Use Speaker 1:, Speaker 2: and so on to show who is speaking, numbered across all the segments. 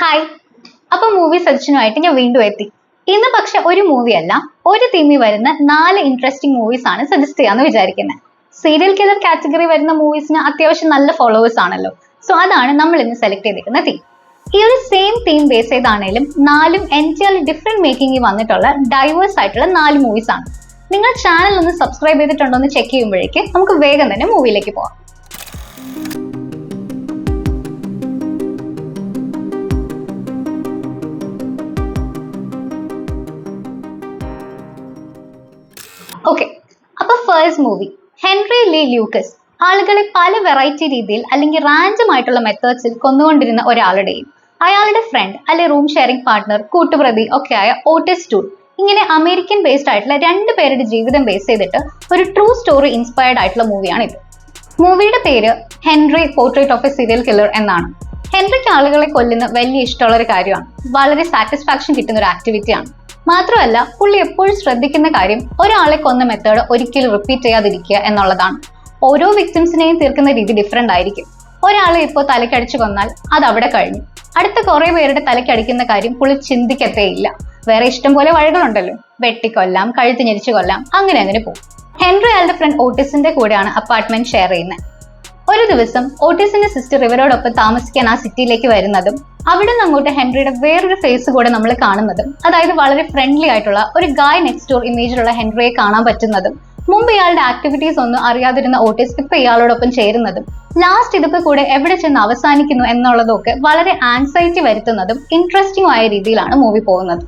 Speaker 1: Hi. അപ്പൊ movie സജഷനുമായിട്ട് ഞാൻ വീണ്ടും എത്തി. ഇന്ന് പക്ഷെ ഒരു മൂവി അല്ല, ഒരു തീമിൽ വരുന്ന 4 ഇൻട്രസ്റ്റിംഗ് മൂവീസ് ആണ് സജസ്റ്റ് ചെയ്യാന്ന് വിചാരിക്കുന്നത്. സീരിയൽ കില്ലർ കാറ്റഗറി വരുന്ന മൂവീസിന് അത്യാവശ്യം നല്ല ഫോളോവേഴ്സ് ആണല്ലോ. സോ അതാണ് നമ്മൾ ഇന്ന് സെലക്ട് ചെയ്തിരിക്കുന്ന തീം. ഈ ഒരു സെയിം തീം ബേസ് ചെയ്താണേലും 4 എൻറ്റയർലി ഡിഫറെന്റ് മേക്കിംഗിൽ വന്നിട്ടുള്ള ഡൈവേഴ്സ് ആയിട്ടുള്ള 4 മൂവീസ് ആണ്. നിങ്ങൾ ചാനൽ ഒന്ന് സബ്സ്ക്രൈബ് ചെയ്തിട്ടുണ്ടോ എന്ന് ചെക്ക് ചെയ്യുമ്പോഴേക്ക് നമുക്ക് വേഗം തന്നെ മൂവിയിലേക്ക് പോവാം. ഓക്കെ, അപ്പൊ first movie Henry Lee Lucas ആളുകളെ പല വെറൈറ്റി രീതിയിൽ അല്ലെങ്കിൽ റാൻഡം ആയിട്ടുള്ള മെത്തേഡ്സിൽ കൊന്നുകൊണ്ടിരുന്ന ഒരാളുടെയും അയാളുടെ ഫ്രണ്ട് അല്ലെ റൂം ഷെയറിംഗ് പാർട്ട്ണർ കൂട്ടുപ്രതി ഒക്കെ ആയ ഓട്ടിസ് ടൂൾ, ഇങ്ങനെ അമേരിക്കൻ ബേസ്ഡ് ആയിട്ടുള്ള 2 പേരുടെ ജീവിതം ബേസ് ചെയ്തിട്ട് ഒരു ട്രൂ സ്റ്റോറി ഇൻസ്പയർഡ് ആയിട്ടുള്ള മൂവിയാണ് ഇത്. മൂവിയുടെ പേര് Henry portrait of a serial killer എന്നാണ്. ഹെൻറിക്ക് ആളുകളെ കൊല്ലുന്ന വലിയ ഇഷ്ടമുള്ള ഒരു കാര്യമാണ്, വളരെ സാറ്റിസ്ഫാക്ഷൻ കിട്ടുന്ന ഒരു ആക്ടിവിറ്റിയാണ്. മാത്രമല്ല പുള്ളി എപ്പോഴും ശ്രദ്ധിക്കുന്ന കാര്യം ഒരാളെ കൊന്ന മെത്തേഡ് ഒരിക്കലും റിപ്പീറ്റ് ചെയ്യാതിരിക്കുക എന്നുള്ളതാണ്. ഓരോ വിക്ടിംസിനെയും തീർക്കുന്ന രീതി ഡിഫറെന്റ് ആയിരിക്കും. ഒരാളെ ഇപ്പോൾ തലക്കടിച്ചു കൊന്നാൽ അത് അവിടെ കഴിഞ്ഞു. അടുത്ത കുറെ പേരുടെ തലക്കടിക്കുന്ന കാര്യം പുള്ളി ചിന്തിക്കത്തേ ഇല്ല. വേറെ ഇഷ്ടം പോലെ വഴികളുണ്ടല്ലോ, വെട്ടിക്കൊല്ലാം, കഴുത്ത് ഞെരിച്ചു കൊല്ലാം, അങ്ങനെ പോകും. ഹെൻറി അയാളുടെ ഫ്രണ്ട് ഓട്ടിസിന്റെ കൂടെയാണ് അപ്പാർട്ട്മെന്റ് ഷെയർ ചെയ്യുന്നത്. ഒരു ദിവസം ഓട്ടിസിന്റെ സിസ്റ്റർ ഇവരോടൊപ്പം താമസിക്കാൻ ആ സിറ്റിയിലേക്ക് വരുന്നതും അവിടെ നിന്ന് അങ്ങോട്ട് ഹെൻറിയുടെ വേറൊരു ഫേസ് കൂടെ നമ്മൾ കാണുന്നതും, അതായത് വളരെ ഫ്രണ്ട്ലി ആയിട്ടുള്ള ഒരു ഗായ് നെക്സ്റ്റ് ഡോർ ഇമേജിലുള്ള ഹെൻറിയെ കാണാൻ പറ്റുന്നതും, മുമ്പ് ഇയാളുടെ ആക്ടിവിറ്റീസ് ഒന്നും അറിയാതിരുന്ന ഓട്ടിസ് ഇപ്പൊ ഇയാളോടൊപ്പം ചേരുന്നതും, ലാസ്റ്റ് ഇതൊക്കെ കൂടെ എവിടെ ചെന്ന് അവസാനിക്കുന്നു എന്നുള്ളതൊക്കെ വളരെ ആൻസൈറ്റി വരുത്തുന്നതും ഇൻട്രസ്റ്റിംഗ് ആയ രീതിയിലാണ് മൂവി പോകുന്നത്.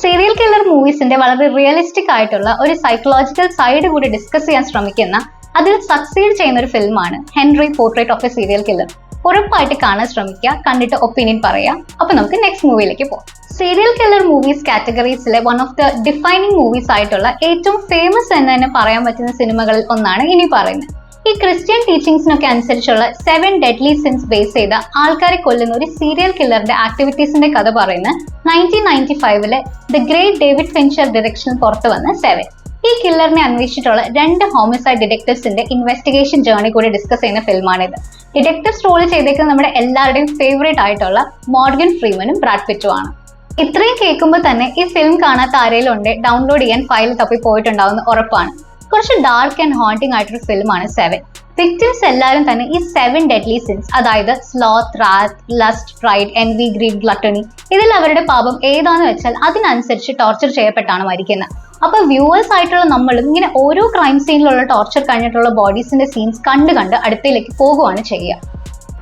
Speaker 1: സീരിയൽ കില്ലർ മൂവീസിന്റെ വളരെ റിയലിസ്റ്റിക് ആയിട്ടുള്ള ഒരു സൈക്കോളജിക്കൽ സൈഡ് കൂടി ഡിസ്കസ് ചെയ്യാൻ ശ്രമിക്കുന്ന, അതിൽ സക്സീഡ് ചെയ്യുന്ന ഒരു ഫിലിമാണ് Henry portrait of a serial killer. ഉറപ്പായിട്ട് കാണാൻ ശ്രമിക്കുക, കണ്ടിട്ട് ഒപ്പീനിയൻ പറയാം. അപ്പൊ നമുക്ക് നെക്സ്റ്റ് മൂവിയിലേക്ക് പോകാം. സീരിയൽ കില്ലർ മൂവീസ് കാറ്റഗറീസിലെ one of the defining movies ആയിട്ടുള്ള ഏറ്റവും ഫേമസ് എന്ന് തന്നെ പറയാൻ പറ്റുന്ന സിനിമകളിൽ ഒന്നാണ് ഇനി പറയുന്നത്. ഈ ക്രിസ്ത്യൻ ടീച്ചിങ്സിനൊക്കെ അനുസരിച്ചുള്ള 7 ഡെഡ്ലി സിൻസ് ബേസ് ചെയ്ത ആൾക്കാരെ കൊല്ലുന്ന ഒരു സീരിയൽ കില്ലറിന്റെ ആക്ടിവിറ്റീസിന്റെ കഥ പറയുന്ന 1995 ദ ഗ്രേറ്റ് ഡേവിഡ് ഫിൻച്ചർ ഡയറക്ഷനിൽ പുറത്തു വന്ന 7. ഈ കില്ലറിനെ അന്വേഷിച്ചിട്ടുള്ള 2 ഹോമിസൈഡ് ഡിറ്റക്ടീവ്സിന്റെ ഇൻവെസ്റ്റിഗേഷൻ ജേർണി കൂടി ഡിസ്കസ് ചെയ്യുന്ന ഫിലിമാണിത്. ഡിറ്റക്ടീവ്സ് റോൾ ചെയ്തേക്കുന്നത് നമ്മുടെ എല്ലാവരുടെയും ഫേവറേറ്റ് ആയിട്ടുള്ള മോർഗൻ ഫ്രീമനും ബ്രാഡ് പിറ്റും ആണ്. ഇത്രയും കേൾക്കുമ്പോൾ തന്നെ ഈ ഫിലിം കാണാത്ത ആരെങ്കിലും ഉണ്ട് ഡൗൺലോഡ് ചെയ്യാൻ ഫയൽ തപ്പി പോയിട്ടുണ്ടാവുന്ന ഉറപ്പാണ്. കുറച്ച് ഡാർക്ക് ആൻഡ് ഹോണ്ടിങ് ആയിട്ടൊരു ഫിലിമാണ് 7. വിക്ടിംസ് എല്ലാവരും തന്നെ ഈ 7 ഡെഡ്ലി സിൻസ്, അതായത് sloth, wrath, lust, pride, envy, greed, gluttony, ഇതിൽ അവരുടെ പാപം ഏതാന്ന് വെച്ചാൽ അതിനനുസരിച്ച് ടോർച്ചർ ചെയ്യപ്പെട്ടാണ് മരിക്കുന്നത്. അപ്പൊ വ്യൂവേഴ്സ് ആയിട്ടുള്ള നമ്മളും ഇങ്ങനെ ഓരോ ക്രൈം സീനിലുള്ള ടോർച്ചർ കഴിഞ്ഞിട്ടുള്ള ബോഡീസിന്റെ സീൻസ് കണ്ട് അടുത്തേക്ക് പോകുകയാണ് ചെയ്യുക.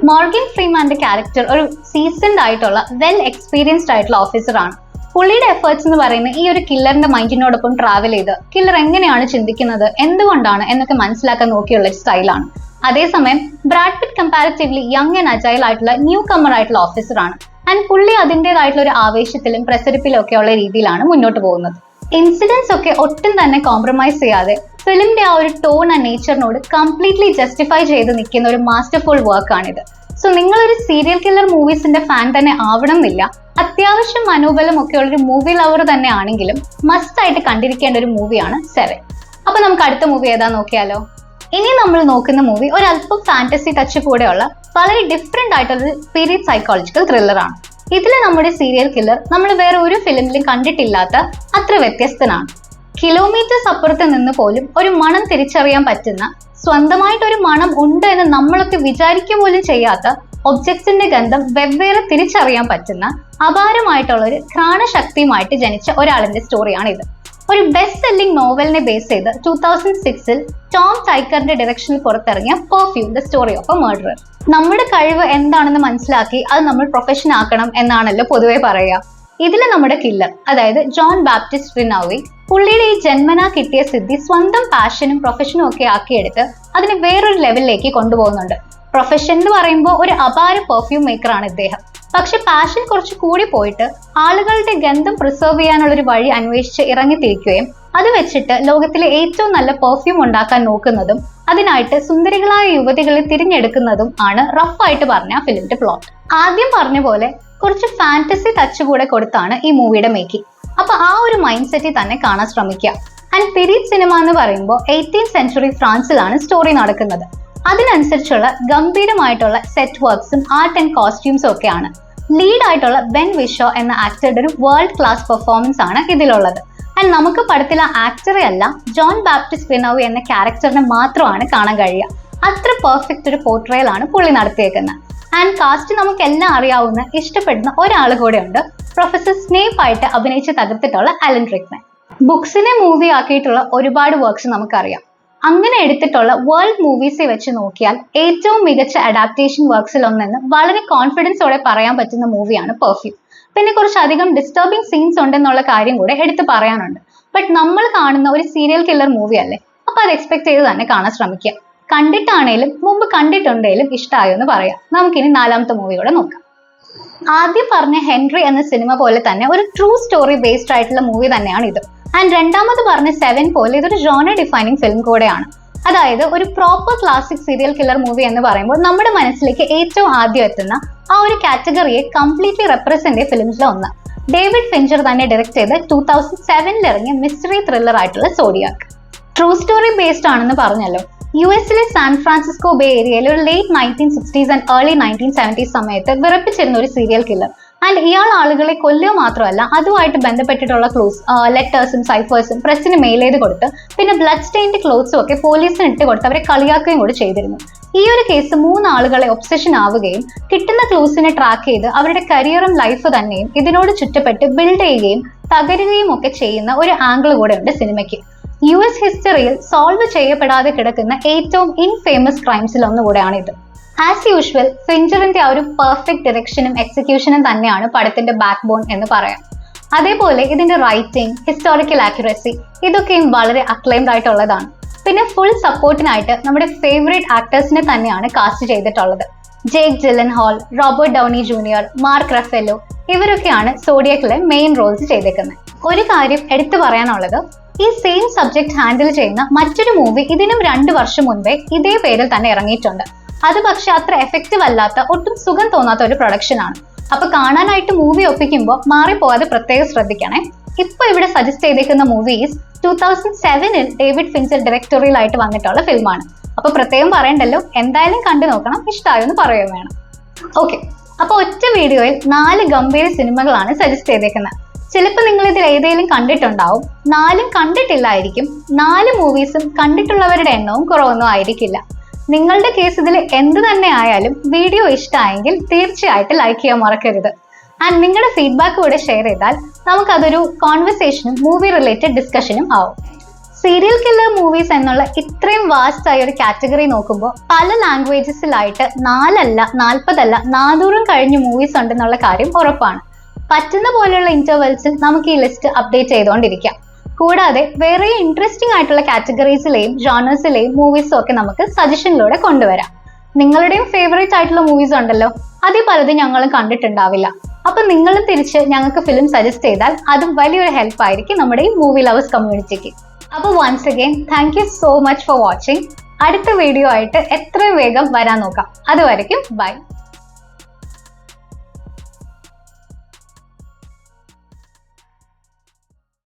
Speaker 1: മോർഗൻ ഫ്രീമാന്റെ ക്യാരക്ടർ ഒരു സീസൺഡ് ആയിട്ടുള്ള വെൽ എക്സ്പീരിയൻസ്ഡ് ആയിട്ടുള്ള ഓഫീസറാണ്. പുള്ളിയുടെ എഫേർട്സ് എന്ന് പറയുന്നത് ഈ ഒരു കില്ലറിന്റെ മൈൻഡിനോടൊപ്പം ട്രാവൽ ചെയ്ത് കില്ലർ എങ്ങനെയാണ് ചിന്തിക്കുന്നത്, എന്തുകൊണ്ടാണ് എന്നൊക്കെ മനസ്സിലാക്കാൻ നോക്കിയുള്ള സ്റ്റൈലാണ്. അതേസമയം Brad pit comparatively young and agile ആയിട്ടുള്ള ന്യൂ കമ്മർ ആയിട്ടുള്ള ഓഫീസറാണ്. ആൻഡ് പുള്ളി അതിൻ്റെതായിട്ടുള്ള ഒരു ആവേശത്തിലും പ്രസരിപ്പിലും ഒക്കെ ഉള്ള രീതിയിലാണ് മുന്നോട്ട് പോകുന്നത്. ഇൻസിഡൻസ് ഒക്കെ ഒട്ടും തന്നെ കോംപ്രമൈസ് ചെയ്യാതെ ഫിലിമിന്റെ ആ ഒരു ടോൺ ആൻഡ് നേച്ചറിനോട് കംപ്ലീറ്റ്ലി ജസ്റ്റിഫൈ ചെയ്ത് നിൽക്കുന്ന ഒരു മാസ്റ്റർഫുൾ വർക്കാണിത്. സോ നിങ്ങളൊരു സീരിയൽ കില്ലർ മൂവീസിന്റെ ഫാൻ തന്നെ ആവണം എന്നില്ല, അത്യാവശ്യം മനോബലം ഒക്കെ ഉള്ളൊരു മൂവി ലവർ തന്നെ ആണെങ്കിലും മസ്റ്റ് ആയിട്ട് കണ്ടിരിക്കേണ്ട ഒരു മൂവിയാണ് 7. അപ്പൊ നമുക്ക് അടുത്ത മൂവി ഏതാ നോക്കിയാലോ. ഇനി നമ്മൾ നോക്കുന്ന മൂവി ഒരല്പം ഫാന്റസി ടച്ച് കൂടെയുള്ള വളരെ ഡിഫറെന്റ് ആയിട്ടുള്ള പീരിയഡ് സൈക്കോളജിക്കൽ ത്രില്ലറാണ്. ഇതിൽ നമ്മുടെ സീരിയൽ കില്ലർ നമ്മൾ വേറെ ഒരു ഫിലിമിലും കണ്ടിട്ടില്ലാത്ത അത്ര വ്യത്യസ്തനാണ്. കിലോമീറ്റേഴ്സ് അപ്പുറത്ത് നിന്ന് പോലും ഒരു മണം തിരിച്ചറിയാൻ പറ്റുന്ന, സ്വന്തമായിട്ട് ഒരു മണം ഉണ്ട് എന്ന് നമ്മളൊക്കെ വിചാരിക്കുക പോലും ചെയ്യാത്ത ഒബ്ജക്ട്സിന്റെ ഗന്ധം വെവ്വേറെ തിരിച്ചറിയാൻ പറ്റുന്ന അപാരമായിട്ടുള്ള ഒരു ഘ്രാണശക്തിയുമായിട്ട് ജനിച്ച ഒരാളിന്റെ സ്റ്റോറിയാണ് ഇത്. ഒരു ബെസ്റ്റ് സെല്ലിംഗ് നോവലിനെ ബേസ് ചെയ്ത് 2006 ടോം ടൈക്കറിന്റെ ഡയറക്ഷനിൽ പുറത്തിറങ്ങിയ perfume the story of A murderer. നമ്മുടെ കഴിവ് എന്താണെന്ന് മനസ്സിലാക്കി അത് നമ്മൾ പ്രൊഫഷൻ ആക്കണം എന്നാണല്ലോ പൊതുവെ പറയുക. ഇതിൽ നമ്മുടെ കില്ലർ, അതായത് ജോൺ ബാപ്റ്റിസ്റ്റ് റിനൗവി, പുള്ളിയുടെ ഈ ജന്മനാ കിട്ടിയ സിദ്ധി സ്വന്തം പാഷനും പ്രൊഫഷനും ഒക്കെ ആക്കിയെടുത്ത് അതിനെ വേറൊരു ലെവലിലേക്ക് കൊണ്ടുപോകുന്നുണ്ട്. പ്രൊഫഷൻ എന്ന് പറയുമ്പോൾ ഒരു അപാര പെർഫ്യൂം മേക്കറാണ് ഇദ്ദേഹം. പക്ഷെ പാഷൻ കുറച്ച് കൂടി പോയിട്ട് ആളുകളുടെ ഗന്ധം പ്രിസർവ് ചെയ്യാനുള്ള ഒരു വഴി അന്വേഷിച്ച് ഇറങ്ങിത്തിരിക്കുകയും അത് വെച്ചിട്ട് ലോകത്തിലെ ഏറ്റവും നല്ല പെർഫ്യൂം ഉണ്ടാക്കാൻ നോക്കുന്നതും അതിനായിട്ട് സുന്ദരികളായ യുവതികളെ തിരഞ്ഞെടുക്കുന്നതും ആണ് റഫായിട്ട് പറഞ്ഞ ഫിലിമിന്റെ പ്ലോട്ട്. ആദ്യം പറഞ്ഞ പോലെ കുറച്ച് ഫാന്റസി ടച്ച് കൂടെ കൊടുത്താണ് ഈ മൂവിയുടെ മേക്കിംഗ്. അപ്പൊ ആ ഒരു മൈൻഡ് സെറ്റിൽ തന്നെ കാണാൻ ശ്രമിക്കുക. ആൻഡ് പീരീഡ് സിനിമ എന്ന് പറയുമ്പോൾ 18th സെഞ്ച്വറി ഫ്രാൻസിലാണ് സ്റ്റോറി നടക്കുന്നത്. അതിനനുസരിച്ചുള്ള ഗംഭീരമായിട്ടുള്ള സെറ്റ് വർക്ക്സും ആർട്ട് ആൻഡ് കോസ്റ്റ്യൂംസും ഒക്കെയാണ്. ലീഡ് ആയിട്ടുള്ള ബെൻ വിഷോ എന്ന ആക്ടറുടെ ഒരു വേൾഡ് ക്ലാസ് പെർഫോമൻസ് ആണ് ഇതിലുള്ളത്. ആൻഡ് നമുക്ക് പടത്തിലെ ആക്ടറെ അല്ല, ജോൺ ബാപ്റ്റിസ്റ്റ് വിനോവി എന്ന ക്യാരക്ടറിനെ മാത്രമാണ് കാണാൻ കഴിയുക. അത്ര പെർഫെക്റ്റ് ഒരു പോർട്രയൽ ആണ് പുള്ളി നടത്തിയേക്കുന്നത്. ആൻഡ് കാസ്റ്റ് നമുക്ക് എല്ലാം അറിയാവുന്ന, ഇഷ്ടപ്പെടുന്ന ഒരാൾ കൂടെ ഉണ്ട്, പ്രൊഫസർ സ്നേപ്പ് ആയിട്ട് അഭിനയിച്ച് തകർത്തിട്ടുള്ള അലൻ റിക്മാൻ. ബുക്സിനെ മൂവി ആക്കിയിട്ടുള്ള ഒരുപാട് വർക്ക്സ് നമുക്കറിയാം. അങ്ങനെ എടുത്തിട്ടുള്ള വേൾഡ് മൂവീസിൽ വെച്ച് നോക്കിയാൽ ഏറ്റവും മികച്ച അഡാപ്റ്റേഷൻ വർക്ക്സിൽ ഒന്നെന്ന് വളരെ കോൺഫിഡൻസോടെ പറയാൻ പറ്റുന്ന മൂവിയാണ് പെർഫ്യൂം. പിന്നെ കുറച്ചധികം ഡിസ്റ്റർബിംഗ് സീൻസ് ഉണ്ടെന്നുള്ള കാര്യം കൂടെ എടുത്ത് പറയാനുണ്ട്. ബട്ട് നമ്മൾ കാണുന്ന ഒരു സീരിയൽ കില്ലർ മൂവി അല്ലേ, അപ്പൊ അത് എക്സ്പെക്ട് ചെയ്ത് തന്നെ കാണാൻ ശ്രമിക്കുക. കണ്ടിട്ടാണേലും മുമ്പ് കണ്ടിട്ടുണ്ടെങ്കിലും ഇഷ്ടമായോ എന്ന് പറയാം. നമുക്കിനി 4ാമത്തെ മൂവി കൂടെ നോക്കാം. ആദ്യം പറഞ്ഞ ഹെൻറി എന്ന സിനിമ പോലെ തന്നെ ഒരു ട്രൂ സ്റ്റോറി ബേസ്ഡ് ആയിട്ടുള്ള മൂവി തന്നെയാണ് ഇത്. ആൻഡ് രണ്ടാമത് പറഞ്ഞ 7 പോലെ ഇതൊരു ജോണർ ഡിഫൈനിങ് ഫിലിം കൂടെയാണ്. അതായത് ഒരു proper classic serial killer movie എന്ന് പറയുമ്പോൾ നമ്മുടെ മനസ്സിലേക്ക് ഏറ്റവും ആദ്യം എത്തുന്ന ആ ഒരു കാറ്റഗറിയെ കംപ്ലീറ്റ്ലി റെപ്രസെന്റ് ചെയ്ത ഫിലിംസിലെ ഒന്ന്. ഡേവിഡ് ഫിഞ്ചർ തന്നെ ഡയറക്ട് ചെയ്ത് 2007 ഇറങ്ങിയ മിസ്റ്ററി ത്രില്ലർ ആയിട്ടുള്ള സോഡിയാക്. ട്രൂ സ്റ്റോറി ബേസ്ഡ് ആണെന്ന് പറഞ്ഞല്ലോ. യുഎസിലെ സാൻ ഫ്രാൻസിസ്കോ ബേ ഏരിയയിൽ ഒരു late 1960s and early 1970s സമയത്ത് വിറപ്പിച്ചിരുന്ന ഒരു സീരിയൽ കില്ലർ. ആൻഡ് ഇയാൾ ആളുകളെ കൊല്ലുക മാത്രമല്ല, അതുമായിട്ട് ബന്ധപ്പെട്ടിട്ടുള്ള ക്ലൂസ്, ലെറ്റേഴ്സും സൈഫേഴ്സും പ്രസിന് മെയിൽ ചെയ്ത് കൊടുത്ത് പിന്നെ ബ്ലഡ് സ്റ്റെയിൻഡ് ക്ലോത്ത്സും ഒക്കെ പോലീസിന് ഇട്ട് കൊടുത്ത് അവരെ കളിയാക്കുകയും കൂടി ചെയ്തിരുന്നു. ഈ ഒരു കേസ് 3 ആളുകളെ ഒബ്സഷൻ ആവുകയും കിട്ടുന്ന ക്ലൂസിനെ ട്രാക്ക് ചെയ്ത് അവരുടെ കരിയറും ലൈഫ് തന്നെയും ഇതിനോട് ചുറ്റപ്പെട്ട് ബിൽഡ് ചെയ്യുകയും തകരുകയും ഒക്കെ ചെയ്യുന്ന ഒരു ആംഗിൾ കൂടെ ഉണ്ട് സിനിമയ്ക്ക്. US ഹിസ്റ്ററിയിൽ സോൾവ് ചെയ്യപ്പെടാതെ കിടക്കുന്ന ഏറ്റവും ഇൻഫേമസ് ക്രൈംസിൽ ഒന്നുകൂടെയാണ് ഇത്. ആസ് യൂഷ്വൽ ഫിഞ്ചറിന്റെ ആ ഒരു പെർഫെക്റ്റ് ഡയറക്ഷനും എക്സിക്യൂഷനും തന്നെയാണ് പടത്തിന്റെ ബാക്ക് ബോൺ എന്ന് പറയാം. അതേപോലെ ഇതിന്റെ റൈറ്റിംഗ്, ഹിസ്റ്റോറിക്കൽ ആക്യുറസി ഇതൊക്കെയും വളരെ അക്ലൈംഡ് ആയിട്ടുള്ളതാണ്. പിന്നെ ഫുൾ സപ്പോർട്ടിനായിട്ട് നമ്മുടെ ഫേവറേറ്റ് ആക്ടേഴ്സിനെ തന്നെയാണ് കാസ്റ്റ് ചെയ്തിട്ടുള്ളത്. Jake Gyllenhaal, Robert Downey junior, Mark Ruffalo ഇവരൊക്കെയാണ് സോഡിയാക്കിലെ മെയിൻ റോൾസ് ചെയ്തേക്കുന്നത്. ഒരു കാര്യം എടുത്തു പറയാനുള്ളത്, ഈ സെയിം സബ്ജക്ട് ഹാൻഡിൽ ചെയ്യുന്ന മറ്റൊരു മൂവി ഇതിനും 2 വർഷം മുൻപേ ഇതേ പേരിൽ തന്നെ ഇറങ്ങിയിട്ടുണ്ട്. അത് പക്ഷെ അത്ര എഫക്റ്റീവ് അല്ലാത്ത, ഒട്ടും സുഖം തോന്നാത്ത ഒരു പ്രൊഡക്ഷൻ ആണ്. അപ്പൊ കാണാനായിട്ട് മൂവി ഒപ്പിക്കുമ്പോൾ മാറിപ്പോകാതെ പ്രത്യേകം ശ്രദ്ധിക്കണേ. ഇപ്പൊ ഇവിടെ സജസ്റ്റ് ചെയ്തേക്കുന്ന മൂവീസ് 2007 ഡേവിഡ് ഫിഞ്ചർ ഡയറക്ടോറിയൽ ആയിട്ട് വന്നിട്ടുള്ള ഫിലിമാണ്. അപ്പൊ പ്രത്യേകം പറയണ്ടല്ലോ, എന്തായാലും കണ്ടു നോക്കണം, ഇഷ്ടമായോ എന്ന് പറയുകയും വേണം. ഓക്കെ, അപ്പൊ ഒറ്റ വീഡിയോയിൽ 4 ഗംഭീര സിനിമകളാണ് സജസ്റ്റ് ചെയ്തേക്കുന്നത്. ചിലപ്പോൾ നിങ്ങൾ ഇതിൽ ഏതെങ്കിലും കണ്ടിട്ടുണ്ടാവും, 4ഉം കണ്ടിട്ടില്ലായിരിക്കും. 4 മൂവീസും കണ്ടിട്ടുള്ളവരുടെ എണ്ണവും കുറവൊന്നും ആയിരിക്കില്ല. നിങ്ങളുടെ കേസ് ഇതിൽ എന്ത് തന്നെ ആയാലും വീഡിയോ ഇഷ്ടമായെങ്കിൽ തീർച്ചയായിട്ടും ലൈക്ക് ചെയ്യാൻ മറക്കരുത്. ആൻഡ് നിങ്ങളുടെ ഫീഡ്ബാക്ക് കൂടെ ഷെയർ ചെയ്താൽ നമുക്കതൊരു കോൺവെർസേഷനും മൂവി റിലേറ്റഡ് ഡിസ്കഷനും ആവും. സീരിയൽ കില്ലർ മൂവീസ് എന്നുള്ള ഇത്രയും വാസ്റ്റ് ആയ ഒരു കാറ്റഗറി നോക്കുമ്പോൾ പല ലാംഗ്വേജസിലായിട്ട് 4 അല്ല 40 അല്ല 400 കഴിഞ്ഞ മൂവീസ് ഉണ്ടെന്നുള്ള കാര്യം ഉറപ്പാണ്. പറ്റുന്ന പോലെയുള്ള ഇന്റർവെൽസിൽ നമുക്ക് ഈ ലിസ്റ്റ് അപ്ഡേറ്റ് ചെയ്തുകൊണ്ടിരിക്കാം. കൂടാതെ വേറെ ഇൻട്രസ്റ്റിംഗ് ആയിട്ടുള്ള കാറ്റഗറീസിലെയും ജോണേഴ്സിലെയും മൂവീസും ഒക്കെ നമുക്ക് സജഷനിലൂടെ കൊണ്ടുവരാം. നിങ്ങളുടെയും ഫേവറേറ്റ് ആയിട്ടുള്ള മൂവീസ് ഉണ്ടല്ലോ, അതിൽ പലതും ഞങ്ങളും കണ്ടിട്ടുണ്ടാവില്ല. അപ്പൊ നിങ്ങളും തിരിച്ച് ഞങ്ങൾക്ക് ഫിലിം സജസ്റ്റ് ചെയ്താൽ അതും വലിയൊരു ഹെൽപ്പ് ആയിരിക്കും നമ്മുടെ ഈ മൂവി ലവേഴ്സ് കമ്മ്യൂണിറ്റിക്ക്. അപ്പൊ once again thank you so much for watching. അടുത്ത വീഡിയോ ആയിട്ട് എത്രയും വേഗം വരാൻ നോക്കാം. അതുവരയ്ക്കും ബൈ.